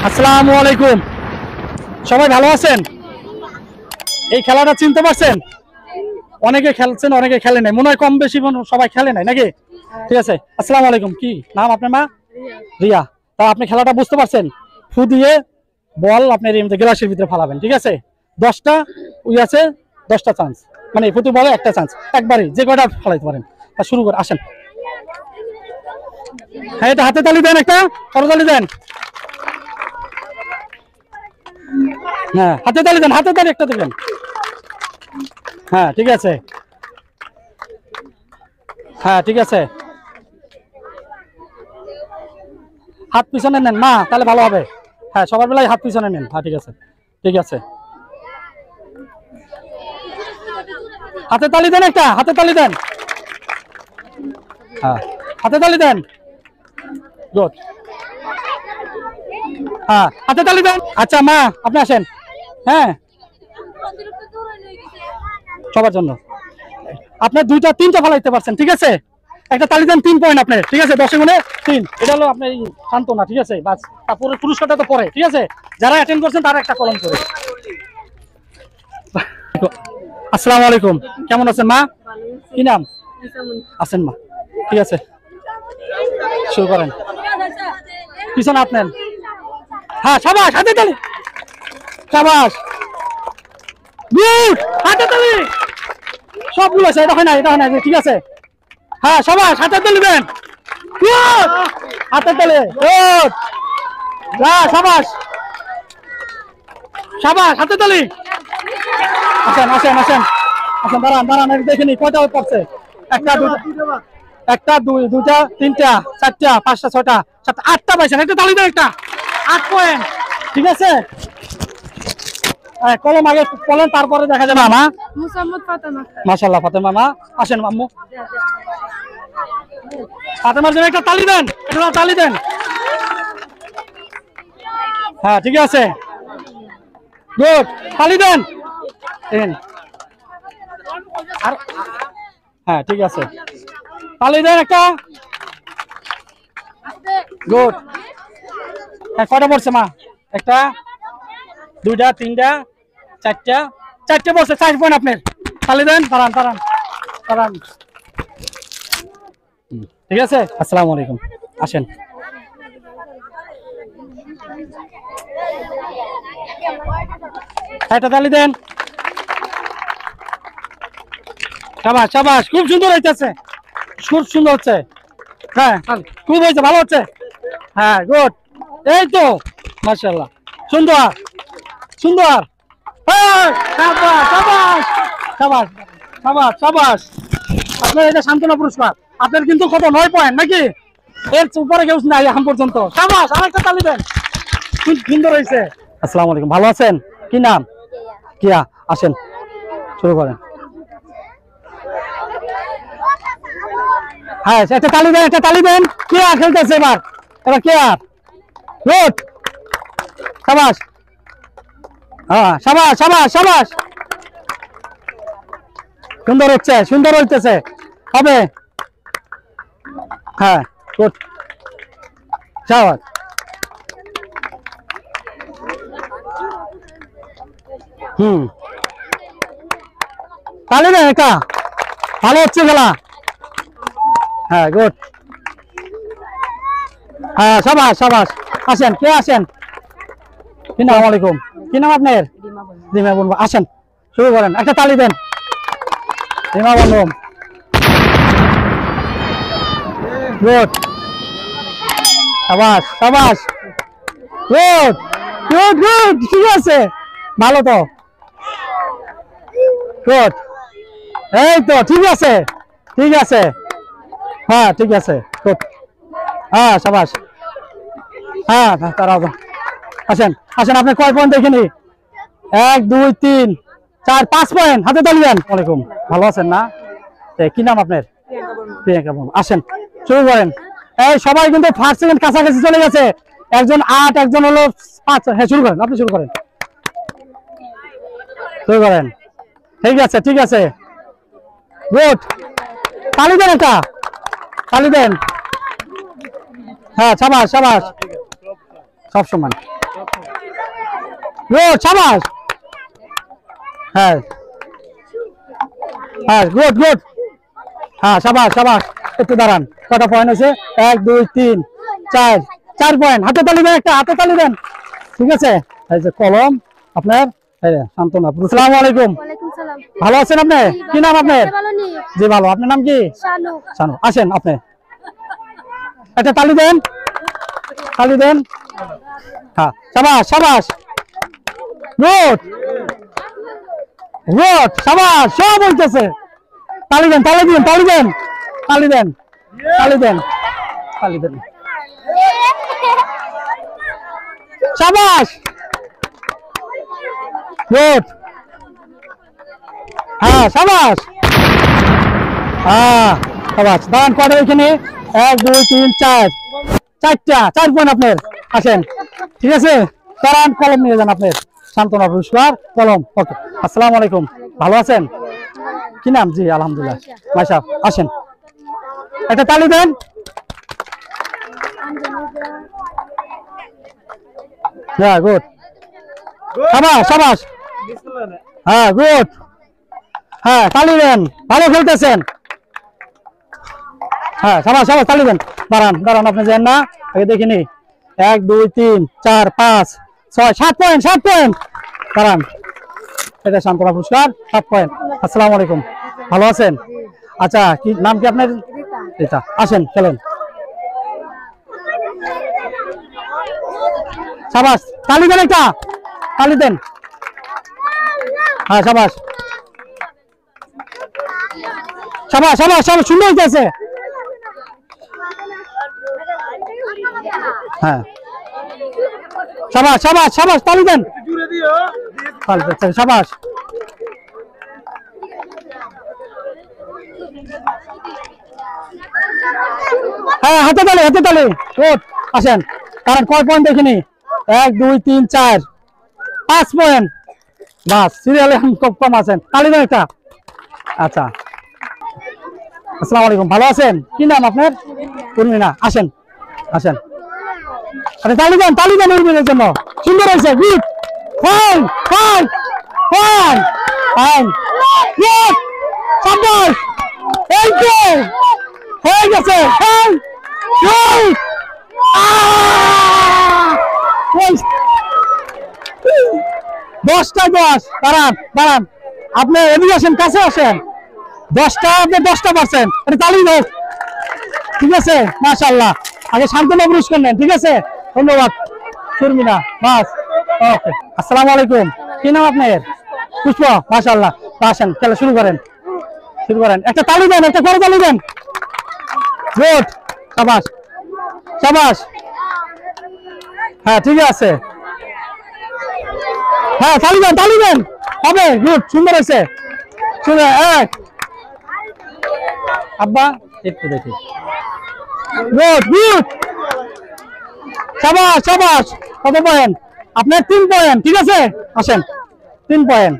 আসসালামু আলাইকুম। সবাই ভালো আছেন? এই খেলাটা চিনতে পারছেন? অনেকে খেলছেন, অনেকে খেলে নাই, মনে হয় কম বেশি সবাই খেলে নাই নাকি? ঠিক আছে। আসসালামু আলাইকুম। কি নাম আপনার? মা রিয়া। তা আপনি খেলাটা বুঝতে পারছেন? ফু দিয়ে বল আপনার এই গ্লাসের ভিতরে ফালাবেন, ঠিক আছে? 10টা উই আছে, 10টা চান্স, মানে প্রতি বলে একটা চান্স, একবারই যে কয়টা ফালাইতে পারেন। তা শুরু করে আসেন। হ্যাঁ, এটা হাতে তালি দেন, একটা করতালি দেন। হ্যাঁ, হাতে তালি দেন, হাতে তালি একটা দেবেন। হ্যাঁ, ঠিক আছে। হ্যাঁ, ঠিক আছে। হাত পিছনে নেন মা, তাহলে ভালো হবে। হ্যাঁ, সবার বেলায় হাত পিছনে নেন। হ্যাঁ, ঠিক আছে, ঠিক আছে। হাতে তালি দেন, একটা হাতে তালি দেন। হ্যাঁ, হাতে তালি দেন। গুড। হ্যাঁ, হাতে তালি দেন। আচ্ছা মা, আপনি আসেন। হ্যাঁ, সবার জন্য আপনার 2টা 3টা ফালাইতে পারছেন, ঠিক আছে? একটা তালি দেন, 3 পয়েন্ট আপনার, ঠিক আছে? 10 গুণে 3, এটা হলো আপনার সান্ত্বনা, ঠিক আছে? বাস, তারপরে পুরস্কারটা তো পরে, ঠিক আছে? যারা অ্যাটেন্ড করছেন তারা একটা কলম করে। আসসালামু আলাইকুম। কেমন আছেন মা? কি নাম? আছেন মা, ঠিক আছে, শুরু করেন। পিছনে আপনার। হ্যাঁ, সাবাস, হাতে তালি। সাবাস, গুড, হাতে তালি। সবগুলো আছে, এটা হয় না, এটা হয় না, ঠিক আছে? হ্যাঁ, সাবাস, হাতে তালি দেন। গুড, হাতে তালি। গুড, সাবাস, সাবাস, হাতে তালি। আসেন আসেন আসেন আসেন, দাঁড়ান দাঁড়ান, দেখে নি কয়টা পড়ছে। একটা, একটা, দুইটা, 3টা, 4টা, 5টা, 6টা, 7টা, 8টা পাইছেন। একটা তালি দেন, একটা 8 পয়েন্ট, ঠিক আছে? কলম আগে বলেন, তারপরে দেখা যাবে। মামা মাশাআল্লাহ, ফাতেমা মা আসেন। আম্মু, ফাতেমার জন্য একটা তালি দেন, একটা তালি দেন। হ্যাঁ, ঠিক আছে, গুড, তালি দেন। আর হ্যাঁ, ঠিক আছে, তালি দেন একটা। গুড। হ্যাঁ, কয়টা পড়ছে মা? একটা, 2টা, 3টা, 4টা, 4টে পড়ছে। 4 পয়েন্ট আপনার, তালি দেন। দাঁড়ান দাঁড়ান দাঁড়ান, ঠিক আছে? আসসালামু আলাইকুম। আসেন। একটা তালি দেন। সাবাস সাবাস, খুব সুন্দর হইতেছে, খুব সুন্দর হচ্ছে। হ্যাঁ, খুব হয়েছে, ভালো হচ্ছে। হ্যাঁ, গুড, এই তো মাশাআল্লাহ, সুন্দর সুন্দর। হ্যাঁ, সাবাস সাবাস সাবাস সাবাস সাবাস। আপনার এটা সান্ত্বনা পুরস্কার। আপনার কিন্তু কত, 9 পয়েন্ট নাকি? এর উপরে কেউ নাই এখন পর্যন্ত। সাবাস, আরেকটা তালি দেন, খুব সুন্দর হয়েছে। আসসালামু আলাইকুম, ভালো আছেন? কি নাম? কিয়া। আসেন, শুরু করেন। হ্যাঁ, একটা তালি দেন, একটা তালি দেন। কে আর খেলতেছে এবার? এবার কে আর? গুড, সাবাস। হ্যাঁ, সাবাস সাবাস সাবাস, সুন্দর হচ্ছে, সুন্দর হইতেছে, হবে। হ্যাঁ, গুড, সাবাস। তালি দেন একটা, ভালো হচ্ছে খেলা। হ্যাঁ, গুড। হ্যাঁ, সাবাস সাবাস। আসেন, কে আসেন? কি নাম? আলাইকুম, কি নাম আপনার? রিমা বলবো। আসেন, শুরু করেন, একটা তালি দেন। রিমা বলবো, গুড, সাবাস সাবাস, গুড গুড গুড, ঠিক আছে, ভালো তো, গুড, এই তো ঠিক আছে, ঠিক আছে। হ্যাঁ, ঠিক আছে, গুড। হ্যাঁ, সাবাস। হ্যাঁ, তারাও আসেন আসেন, আপনি কয় পয়েন্ট দেখিনি? 1 2 3 4 5 পয়েন্ট, হাতে তালি দেন। ওয়ালাইকুম, ভালো আছেন না? কি নাম আপনার? প্রিয়াঙ্কা বোন। আসেন, শুরু করেন। এই সবাই কিন্তু ফার্স্ট সেকেন্ড কাছাকাছি চলে গেছে, একজন 8, একজন হলো 5। হ্যাঁ, শুরু করেন, আপনি শুরু করেন, শুরু করেন। ঠিক আছে, ঠিক আছে, গুড, তালি দেন, একটা তালি দেন। হ্যাঁ, সাবাস সাবাস, সব সমান। গুড শাবাশ হ্যাঁ হ্যাঁ গুড গুড হ্যাঁ শাবাশ শাবাশ একটু দাঁড়ান কটা পয়েন্ট হয়েছে 1 2 3 4 4 পয়েন্ট হাতে তালি দেন একটা হাতে তালি দেন ঠিক আছে এই যে কলম আপনার এই যে শান্তনা আসসালামু আলাইকুম ওয়ালাইকুম সালাম ভালো আছেন আপনি কি নাম আপনার ভালো নেই জি ভালো আপনার নাম কি শানু শানু আসেন আপনি একটা তালি দেন হ্যাঁ শাবাশ শাবাশ গুড গুড শাবাশ সব বলতেছে তালি দেন শাবাশ গুড হ্যাঁ শাবাশ শাবাশ দাঁড়ান কটা এখানে 1 2 3 4 4 পয়েন্ট আপনার আসেন ঠিক আছে দাঁড়ান কলম নিয়ে যান আপনার শান্তনা পুরস্কার কলম ওকে আসসালামু আলাইকুম ভালো আছেন কি নাম জি আলহামদুলিল্লাহ মাশা আসেন একটা তালি দেন হ্যাঁ গুড শাবাশ শাবাশ হ্যাঁ গুড হ্যাঁ তালি দেন ভালো খেলতেছেন হ্যাঁ শাবাশ শাবাশ তালি দেন দাঁড়ান আপনি যান না আগে দেখিনি 1 2 3 4 5 6 7 পয়েন্ট দাঁড়ান এটা শান্তনা পুরস্কার 7 পয়েন্ট আসসালামু আলাইকুম ভালো আছেন আচ্ছা কি নাম কি আপনার রিতা আসেন খেলেন শাবাশ তালি দেন একটা তালি দেন হ্যাঁ শাবাশ শাবাশ শাবাশ শাবাশ সুন্দর হইতেছে হ্যাঁ শাবাশ শাবাশ শাবাশ তালি দেন শাবাশ হ্যাঁ হাতে তালি গুড আসেন কারণ কয় পয়েন্ট দেখিনি 1 2 3 4 5 পয়েন্ট বাস সিরিয়ালে খুব কম আছেন তালি দেন একটা আচ্ছা আসসালামু আলাইকুম ভালো আছেন কি নাম আপনার উর্মিনা আসেন আরে তালি দেন উর্মিনার জন্য সুন্দর হয়েছে গুড ফাইন গুড শাবাশ এই তো হয়ে গেছে দশটা 10 দাঁড়ান আপনি এদিকে আসেন কাছে আসেন 10টা আপনি 10টা পারছেন তালি দেন ঠিক আছে মাশাআল্লাহ আগে শান্তনা পুরস্কার নেন ঠিক আছে ধন্যবাদ শর্মিনা বাস ওকে আসসালামু আলাইকুম কি নাম আপনার পুষ্প মাশাআল্লাহ আসেন খেলা শুরু করেন একটা তালি দেন একটা করে তালি দেন গুড শাবাশ হ্যাঁ ঠিক আছে হ্যাঁ তালি দেন হবে গুড সুন্দর হয়েছে শুনে এক আব্বা একটু দেখি গুড শাবাশ কত পয়েন্ট আপনার 3 পয়েন্ট ঠিক আছে আসেন 3 পয়েন্ট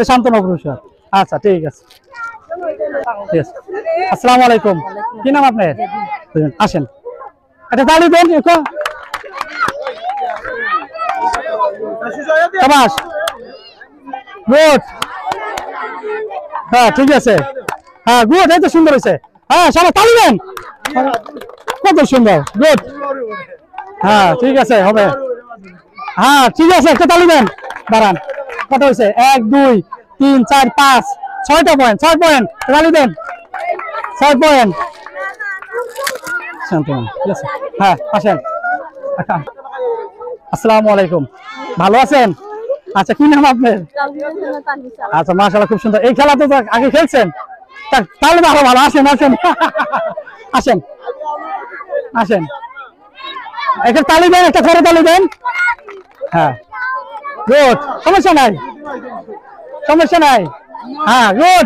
শান্তনা পুরস্কার আচ্ছা ঠিক আছে আসসালামু আলাইকুম কি নাম আপনার আসেন একটা তালি দেন শাবাশ গুড হ্যাঁ ঠিক আছে হ্যাঁ গুড এই তো সুন্দর হয়েছে হ্যাঁ সবাই তালি দেন কত সুন্দর গুড হ্যাঁ ঠিক আছে হবে হ্যাঁ ঠিক আছে একটা তালি দেন দাঁড়ান কত হয়েছে 1 2 3 4 5 6টা পয়েন্ট 6 পয়েন্ট তালি দেন 6 পয়েন্ট শান্তনা ঠিক আছে হ্যাঁ আসেন আসসালামু আলাইকুম ভালো আছেন আচ্ছা কি নাম আপনার আচ্ছা মাশাআল্লাহ খুব সুন্দর এই খেলা তো আগে খেলছেন তাহলে তো আরো ভালো আসেন একটা তালি দেন একটা করে তালি দেন হ্যাঁ গুড সমস্যা নাই হ্যাঁ গুড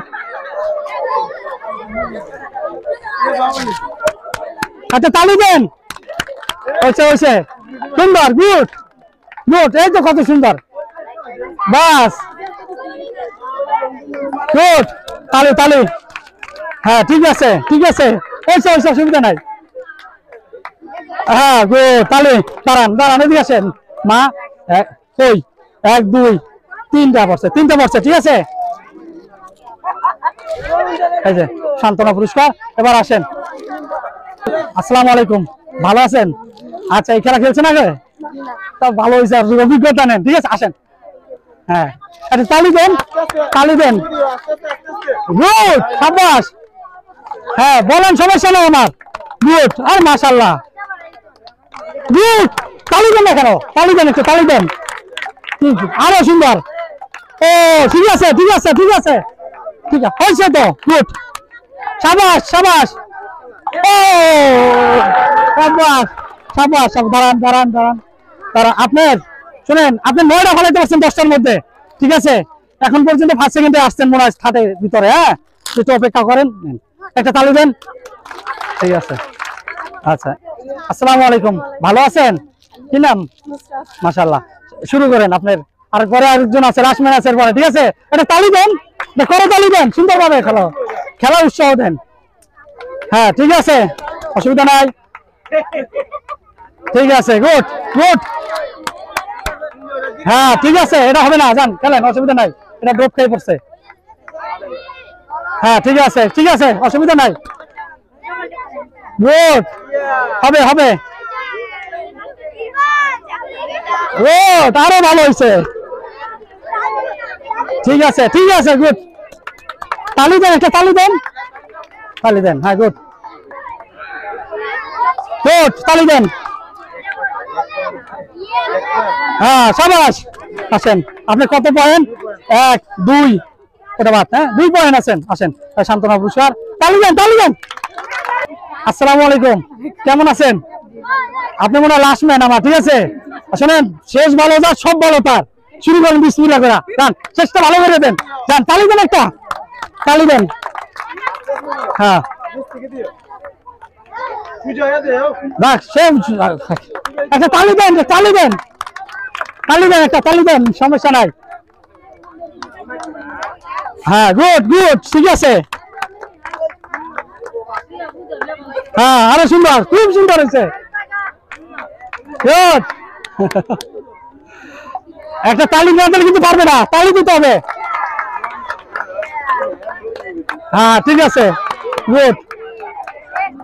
আচ্ছা তালি দেন হয়েছে সুন্দর গুড এই তো কত সুন্দর বাস গুড তালি হ্যাঁ ঠিক আছে অসুবিধা নাই হ্যাঁ গুড তালি দাঁড়ান এদিকে আসেন মা কই 1 2 3টা পড়ছে ঠিক আছে। এই যে সান্ত্বনা পুরস্কার। এবার আসেন। আসসালামু আলাইকুম, ভালো আছেন? আচ্ছা, এই খেলা খেলছেন আগে? তা ভালো হয়েছে, অভিজ্ঞতা নেন, ঠিক আছে। আসেন, হ্যাঁ আচ্ছা, তালি দেন। গুড, সাবাস। হ্যাঁ বলেন, সমস্যা নেই আমার। গুড, আর মাশাআল্লাহ, গুড। তালি দেন না কেন? তালি দেন, একটু তালি দেন। আরো সুন্দর। ও ঠিক আছে হয়েছে তো। গুড, সাবাস। ও দাঁড়ান। আপনার শুনেন, আপনি 9টা ফলাইতে পারছেন 10টার মধ্যে, ঠিক আছে। এখন পর্যন্ত ফার্স্ট সেকেন্ডে আসছেন মনে হয় খাটের ভিতরে। হ্যাঁ, একটু অপেক্ষা করেন, একটা তালি দেন, ঠিক আছে। আচ্ছা, আসসালামু আলাইকুম, ভালো আছেন? কি নাম? মাশাআল্লাহ। শুরু করেন আপনার, আর পরে আরেকজন আছে, রাসমেন আছে পরে, ঠিক আছে। একটা তালি দেন, তালি দেন, সুন্দরভাবে খেলা উৎসাহ দেন। হ্যাঁ ঠিক আছে, অসুবিধা নাই, ঠিক আছে। গুড। হ্যাঁ ঠিক আছে, এটা হবে না, যান খেলেন, অসুবিধা নাই। এটা ড্রপ খেয়ে পড়ছে। হ্যাঁ ঠিক আছে, অসুবিধা নাই। গুড, হবে। গুড, আরো ভালো হয়েছে। ঠিক আছে, গুড। তালি দেন, একটা তালি দেন। হ্যাঁ গুড, তালি দেন। হ্যাঁ সাবাস। আসেন, আপনি কত পয়েন্ট? 1 2, ওটা বাদ। হ্যাঁ 2 পয়েন্ট আছেন। আসেন, সান্ত্বনা পুরস্কার। তালি দেন। আসসালামু আলাইকুম, কেমন আছেন? আপনি মনে হয় লাস্ট ম্যান আমার, ঠিক আছে। শোনেন, শেষ ভালো যার সব ভালো তার। শুরু করেন বিসমিল্লাহ করে, যান শেষটা ভালো করে দেন। যান, তালি দেন, একটা তালি দেন। হ্যাঁ একটা তালি দেন, একটা তালি দেন, সমস্যা নাই। হ্যাঁ গুড, ঠিক আছে। হ্যাঁ আরো সুন্দর, খুব সুন্দর হয়েছে। গুড। একটা তালি না দিলে কিন্তু পারবে না, তালি দিতে হবে। হ্যাঁ ঠিক আছে, গুড।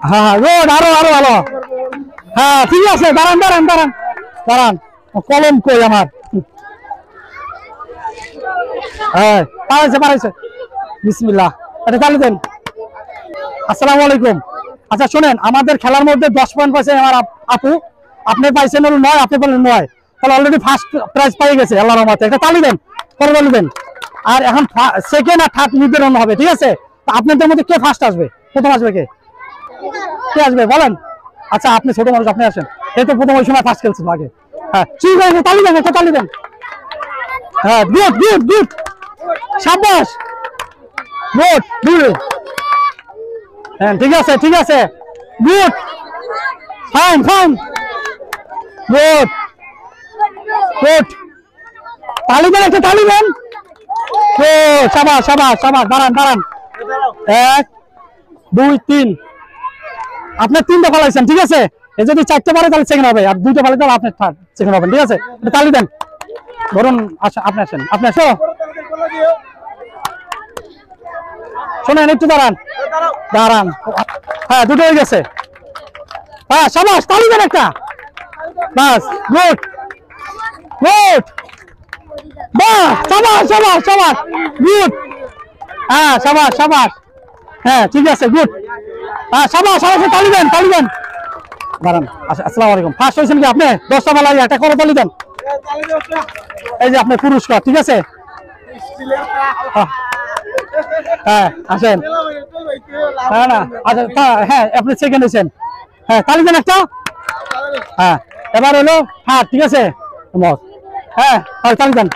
হ্যাঁ গুড, আরো ভালো। হ্যাঁ ঠিক আছে, দাঁড়ান। কলম কই আমার? হ্যাঁ পারাইছে। বিসমিল্লাহ, এটা তালি দেন। আসসালামু আলাইকুম। আচ্ছা শোনেন, আমাদের খেলার মধ্যে 10 পয়েন্ট পাইছে আমার আপু, আপনি পাইছেন হলো 9, আপনি বললেন 9, তাহলে অলরেডি ফার্স্ট প্রাইজ পেয়ে গেছে আল্লাহর রহমতে। একটা তালি দেন, পরে তালি দেন। আর এখন সেকেন্ড আর থার্ড নির্ধারণ হবে, ঠিক আছে। তো আপনাদের মধ্যে কে ফার্স্ট আসবে, প্রথম আসবে কে আসবে বলেন? আচ্ছা আপনি ছোট মানুষ, আপনি আসেন, এই তো প্রথম ওই সময় ফার্স্ট খেলছেন আগে। হ্যাঁ ঠিক আছে, তালি দেন, একটা তালি দেন। হ্যাঁ গুড, সাবাস। গুড, হ্যাঁ ঠিক আছে। Good, fine. গুড, তালি দেন, একটা তালি দেন। ও সাবাস। দাঁড়ান। 1 2 3, আপনার 3টা ফলাইছেন, ঠিক আছে। এই যদি 4টে পারে তাহলে সেকেন্ড হবে, আর 2টা পারে তাহলে আপনি থার্ড সেকেন্ড হবেন, ঠিক আছে। তালি দেন, ধরুন। আচ্ছা আপনি আসেন। শোনেন, একটু দাঁড়ান। হ্যাঁ 2টো হয়ে গেছে। হ্যাঁ সাবাস, তালি দেন একটা, বাস। গুড, বাস, সাবাস। গুড, হ্যাঁ সাবাস। হ্যাঁ ঠিক আছে, গুড। হ্যাঁ সাবাস, তালি দেন। দাঁড়ান। আসসালামু আলাইকুম। ফার্স্ট হয়েছেন কি আপনি? 10টা মালাই একটা করে তালি দেন। এই যে আপনার পুরস্কার, ঠিক আছে। হ্যাঁ আসেন। না আচ্ছা, হ্যাঁ আপনি সেকেন্ড হয়েছেন। হ্যাঁ তালি দেন একটা। হ্যাঁ এবার হলো, হ্যাঁ ঠিক আছে। হ্যাঁ তালি দেন,